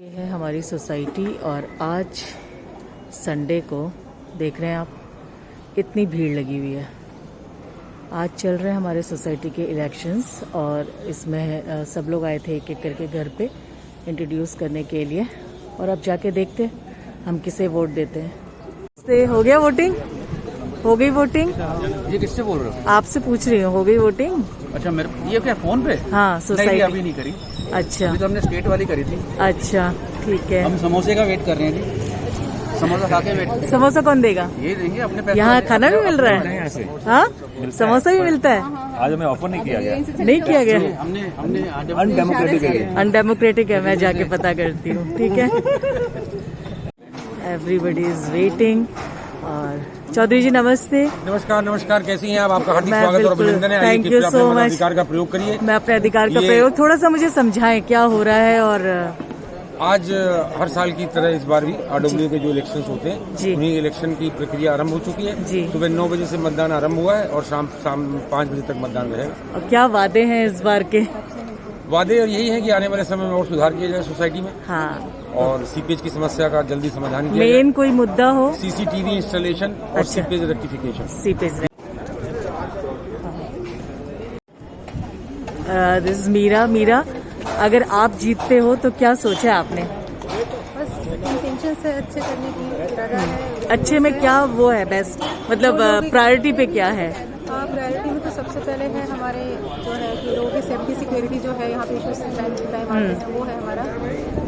ये है हमारी सोसाइटी और आज संडे को देख रहे हैं आप, इतनी भीड़ लगी हुई है। आज चल रहे हैं हमारे सोसाइटी के इलेक्शंस और इसमें सब लोग आए थे एक एक करके घर पे इंट्रोड्यूस करने के लिए। और अब जाके देखते हैं हम किसे वोट देते हैं। हो गया वोटिंग? हो गई वोटिंग? ये किससे बोल रहे हो? आपसे पूछ रही हूँ, हो गई वोटिंग? अच्छा, मेरे ये क्या फोन पे? हाँ, सोसाइटी अभी नहीं करी। अच्छा, अभी तो हमने स्टेट वाली करी थी। अच्छा ठीक है। हम समोसे का वेट कर रहे हैं जी। समोसा खा के वेट। समोसा कौन देगा? ये देंगे अपने पैसे। यहाँ खाना भी मिल रहा है? हाँ, समोसा भी मिलता है। आज हमें ऑफर नहीं किया गया। नहीं किया गया? हमने अनडेमोक्रेटिक है। अनडेमोक्रेटिक है, मैं जाके पता करती हूँ। ठीक है। Everybody is waiting. और चौधरी जी नमस्ते। नमस्कार नमस्कार, कैसी हैं आप? आपका हार्दिक मैं स्वागत और बिल्कुल, अभिनंदन है। Thank you so much. अधिकार का प्रयोग करिए। मैं अपने अधिकार का प्रयोग, थोड़ा सा मुझे समझाएं क्या हो रहा है। और आज हर साल की तरह इस बार भी आरडब्ल्यू के जो इलेक्शंस होते जी। हैं उन्हीं इलेक्शन की प्रक्रिया आरंभ हो चुकी है जी। सुबह 9 बजे से मतदान आरंभ हुआ है और शाम 5 बजे तक मतदान रहेगा। क्या वादे हैं इस बार के? वादे और यही है कि आने वाले समय में और सुधार किया जाए सोसाइटी में हाँ, और सीपेज की समस्या का जल्दी समाधान किया मेन कोई मुद्दा हो? जाए। सीसीटीवी इंस्टॉलेशन और अच्छा। Seepage rectification. Seepage. This is Meera. अगर आप जीतते हो तो क्या सोचा है आपने? बस इंटेंशन से अच्छे करने की इरादा है। अच्छे में क्या वो है बेस्ट, मतलब प्रायोरिटी पे क्या है? प्रायोरिटी में तो सबसे पहले है हमारे जो है कि लोगों की सेफ्टी सिक्योरिटी जो है यहाँ पे इशूज टाइम आते हैं, वो है हमारा।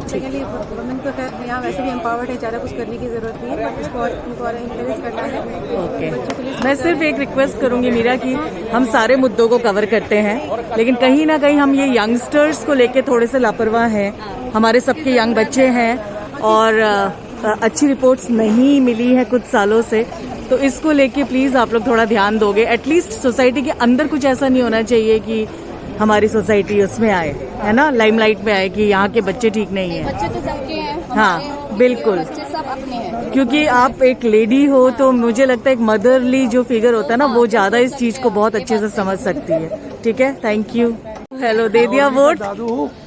सेकेंडली वुमेन तो है यहाँ वैसे भी एम्पावर्ड है, ज़्यादा कुछ करने की जरूरत नहीं है, बट इसको और इंकरेज करना है। ओके, मैं सिर्फ एक रिक्वेस्ट करूंगी मीरा कि हम सारे मुद्दों को कवर करते हैं, लेकिन कहीं ना कहीं हम ये यंगस्टर्स को लेके थोड़े से लापरवाह हैं। हमारे सबके यंग बच्चे हैं और अच्छी रिपोर्ट्स नहीं मिली है कुछ सालों से, तो इसको लेके प्लीज आप लोग थोड़ा ध्यान दोगे। एटलीस्ट सोसाइटी के अंदर कुछ ऐसा नहीं होना चाहिए कि हमारी सोसाइटी उसमें आए, है ना, लाइमलाइट में आए कि यहाँ के बच्चे ठीक नहीं है। बच्चे तो सबके हैं। हाँ बिल्कुल, बच्चे सब अपने हैं। क्योंकि आप एक लेडी हो तो मुझे लगता है एक मदरली जो फिगर होता है ना, वो ज्यादा इस चीज को बहुत अच्छे से समझ सकती है। ठीक है, थैंक यू। हेलो, दे दिया वोट?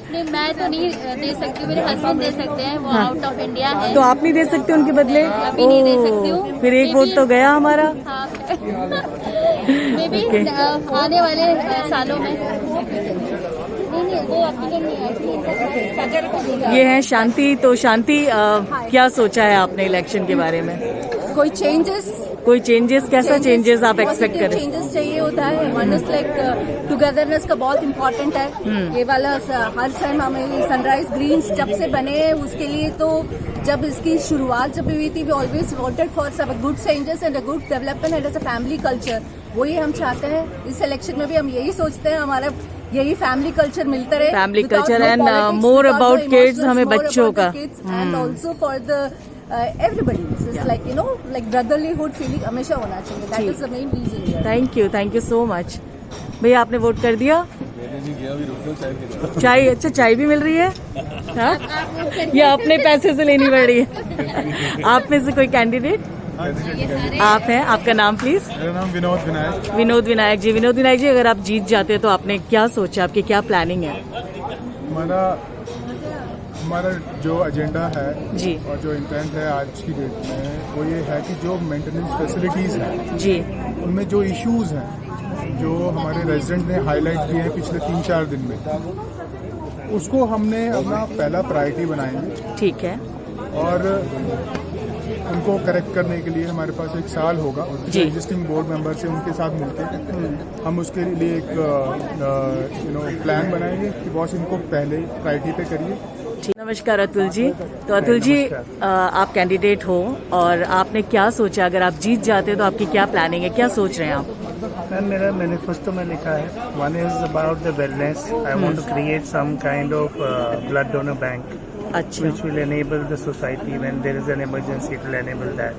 नहीं, मैं तो नहीं दे सकती, मेरे हस्बैंड दे सकते हैं, वो आउट ऑफ इंडिया है। तो आप नहीं दे सकते उनके बदले? अभी नहीं दे सकती हूँ। फिर एक वोट तो गया हमारा। हाँ। मे बी आने वाले सालों में। नहीं, वो अभी नहीं है। ये है शांति। तो शांति, क्या सोचा है आपने इलेक्शन के बारे में? कोई चेंजेस कैसा चेंजेस आप एक्सपेक्ट करें? चेंजेस चाहिए होता है। वन इज लाइक टुगेदरनेस का बहुत इम्पोर्टेंट है। ये वाला हर टाइम हमें सनराइज ग्रीन्स जब से बने उसके लिए, तो जब इसकी शुरुआत जब हुई थी, वी ऑलवेज वांटेड फॉर सब good changes and a good development and as a family culture. वही हम चाहते हैं। इस इलेक्शन में भी हम यही सोचते हैं, हमारा यही फैमिली कल्चर मिलता रहे। Family culture and more about kids, हमें बच्चों का and also for the everybody, it's like, you know, like brotherlyhood feeling हमेशा होना चाहिए। That is the main reason. Thank you so much. भैया आपने वोट कर दिया? चाय? अच्छा, चाय भी मिल रही है? हाँ? या अपने पैसे से लेनी पड़ रही है? आप में से कोई कैंडिडेट? आप हैं, आपका नाम प्लीज? मेरा नाम विनोद विनायक। विनोद विनायक जी, अगर आप जीत जाते हैं तो आपने क्या सोचा, आपकी क्या प्लानिंग है? हमारा जो एजेंडा है जी और जो इंटेंट है आज की डेट में, वो ये है कि जो मेंटेनेंस फैसिलिटीज़ हैं जी, उनमें जो इश्यूज हैं, जो हमारे रेजिडेंट ने हाईलाइट किए हैं पिछले 3-4 दिन में, उसको हमने अपना पहला प्रायोरिटी बनाएंगे। ठीक है। और उनको करेक्ट करने के लिए हमारे पास 1 साल होगा। जी। एग्जिस्टिंग बोर्ड मेंबर से उनके साथ मिलकर हम उसके लिए एक प्लान बनाएंगे कि बॉस इनको पहले प्रायोरिटी पे करिए। नमस्कार अतुल जी। तो अतुल जी, आप कैंडिडेट हो और आपने क्या सोचा, अगर आप जीत जाते तो आपकी क्या प्लानिंग है, क्या सोच रहे हैं आप? मैम, मेरा मैनिफेस्टो में लिखा है, one is about the wellness. I want to create some kind of blood donor bank अच्छा, which will enable the society when there is an emergency, it will enable that.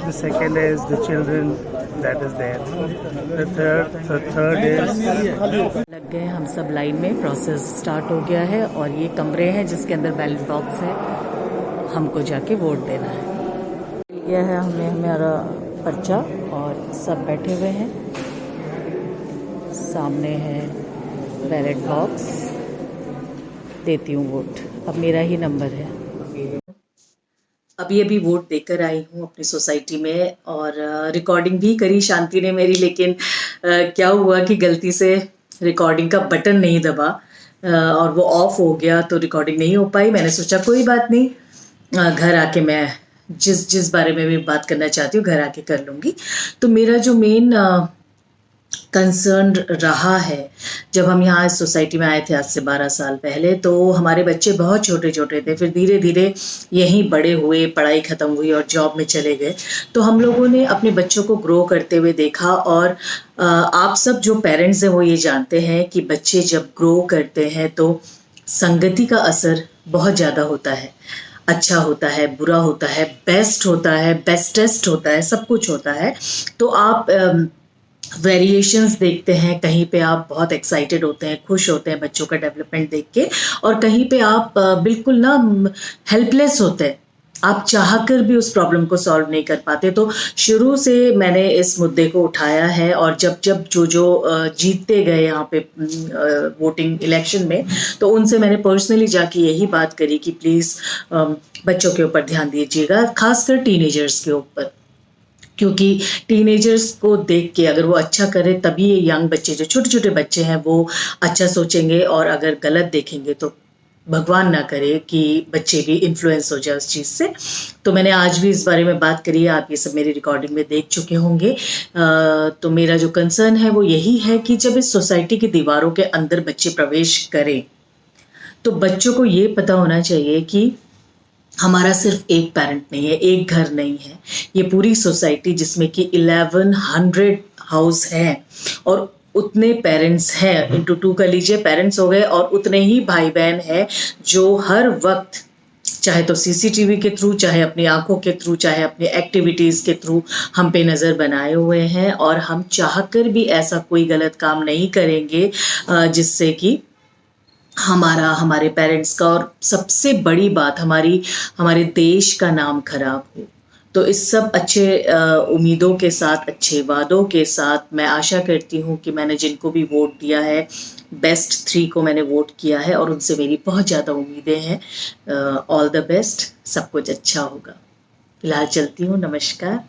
The second is the children that is there. The third is लग गए हम सब line में, process start हो गया है और ये कमरे हैं जिसके अंदर बैलेट बॉक्स है, हमको जाके वोट देना है। यह है हमारा पर्चा और सब बैठे हुए हैं, सामने है बैलेट बॉक्स, देती हूँ वोट। अब मेरा ही नंबर है। अभी वोट देकर आई हूँ अपनी सोसाइटी में और रिकॉर्डिंग भी करी शांति ने मेरी, लेकिन क्या हुआ कि गलती से रिकॉर्डिंग का बटन नहीं दबा और वो ऑफ हो गया तो रिकॉर्डिंग नहीं हो पाई। मैंने सोचा कोई बात नहीं, घर आके मैं जिस बारे में भी बात करना चाहती हूँ घर आके कर लूँगी। तो मेरा जो मेन कंसर्न रहा है, जब हम यहाँ इस सोसाइटी में आए थे आज से 12 साल पहले, तो हमारे बच्चे बहुत छोटे छोटे थे, फिर धीरे धीरे यहीं बड़े हुए, पढ़ाई ख़त्म हुई और जॉब में चले गए। तो हम लोगों ने अपने बच्चों को ग्रो करते हुए देखा और आप सब जो पेरेंट्स हैं वो ये जानते हैं कि बच्चे जब ग्रो करते हैं तो संगति का असर बहुत ज़्यादा होता है। अच्छा होता है, बुरा होता है, बेस्ट होता है, बेस्टेस्ट होता है, सब कुछ होता है। तो आप वेरिएशंस देखते हैं, कहीं पे आप बहुत एक्साइटेड होते हैं, खुश होते हैं बच्चों का डेवलपमेंट देख के, और कहीं पे आप बिल्कुल ना हेल्पलेस होते हैं, आप चाहकर भी उस प्रॉब्लम को सॉल्व नहीं कर पाते। तो शुरू से मैंने इस मुद्दे को उठाया है और जब जो जीतते गए यहाँ पे वोटिंग इलेक्शन में, तो उनसे मैंने पर्सनली जाके यही बात करी कि प्लीज़ बच्चों के ऊपर ध्यान दीजिएगा, खासकर टीनेजर्स के ऊपर, क्योंकि टीनेजर्स को देख के अगर वो अच्छा करे तभी ये यंग बच्चे, जो छोटे छोटे बच्चे हैं, वो अच्छा सोचेंगे, और अगर गलत देखेंगे तो भगवान ना करे कि बच्चे भी इन्फ्लुएंस हो जाए उस चीज़ से। तो मैंने आज भी इस बारे में बात करी है, आप ये सब मेरी रिकॉर्डिंग में देख चुके होंगे। तो मेरा जो कंसर्न है वो यही है कि जब इस सोसाइटी की दीवारों के अंदर बच्चे प्रवेश करें तो बच्चों को ये पता होना चाहिए कि हमारा सिर्फ एक पेरेंट नहीं है, एक घर नहीं है, ये पूरी सोसाइटी जिसमें कि 1100 हाउस हैं और उतने पेरेंट्स हैं, इंटू 2 कर लीजिए, पेरेंट्स हो गए, और उतने ही भाई बहन हैं जो हर वक्त, चाहे तो सीसीटीवी के थ्रू, चाहे अपनी आंखों के थ्रू, चाहे अपनी एक्टिविटीज़ के थ्रू हम पे नज़र बनाए हुए हैं, और हम चाहकर भी ऐसा कोई गलत काम नहीं करेंगे जिससे कि हमारे पेरेंट्स का, और सबसे बड़ी बात हमारे देश का नाम खराब हो। तो इस सब अच्छे उम्मीदों के साथ, अच्छे वादों के साथ, मैं आशा करती हूँ कि मैंने जिनको भी वोट दिया है, बेस्ट 3 को मैंने वोट किया है और उनसे मेरी बहुत ज़्यादा उम्मीदें हैं। ऑल द बेस्ट, सब कुछ अच्छा होगा। फिलहाल चलती हूँ, नमस्कार।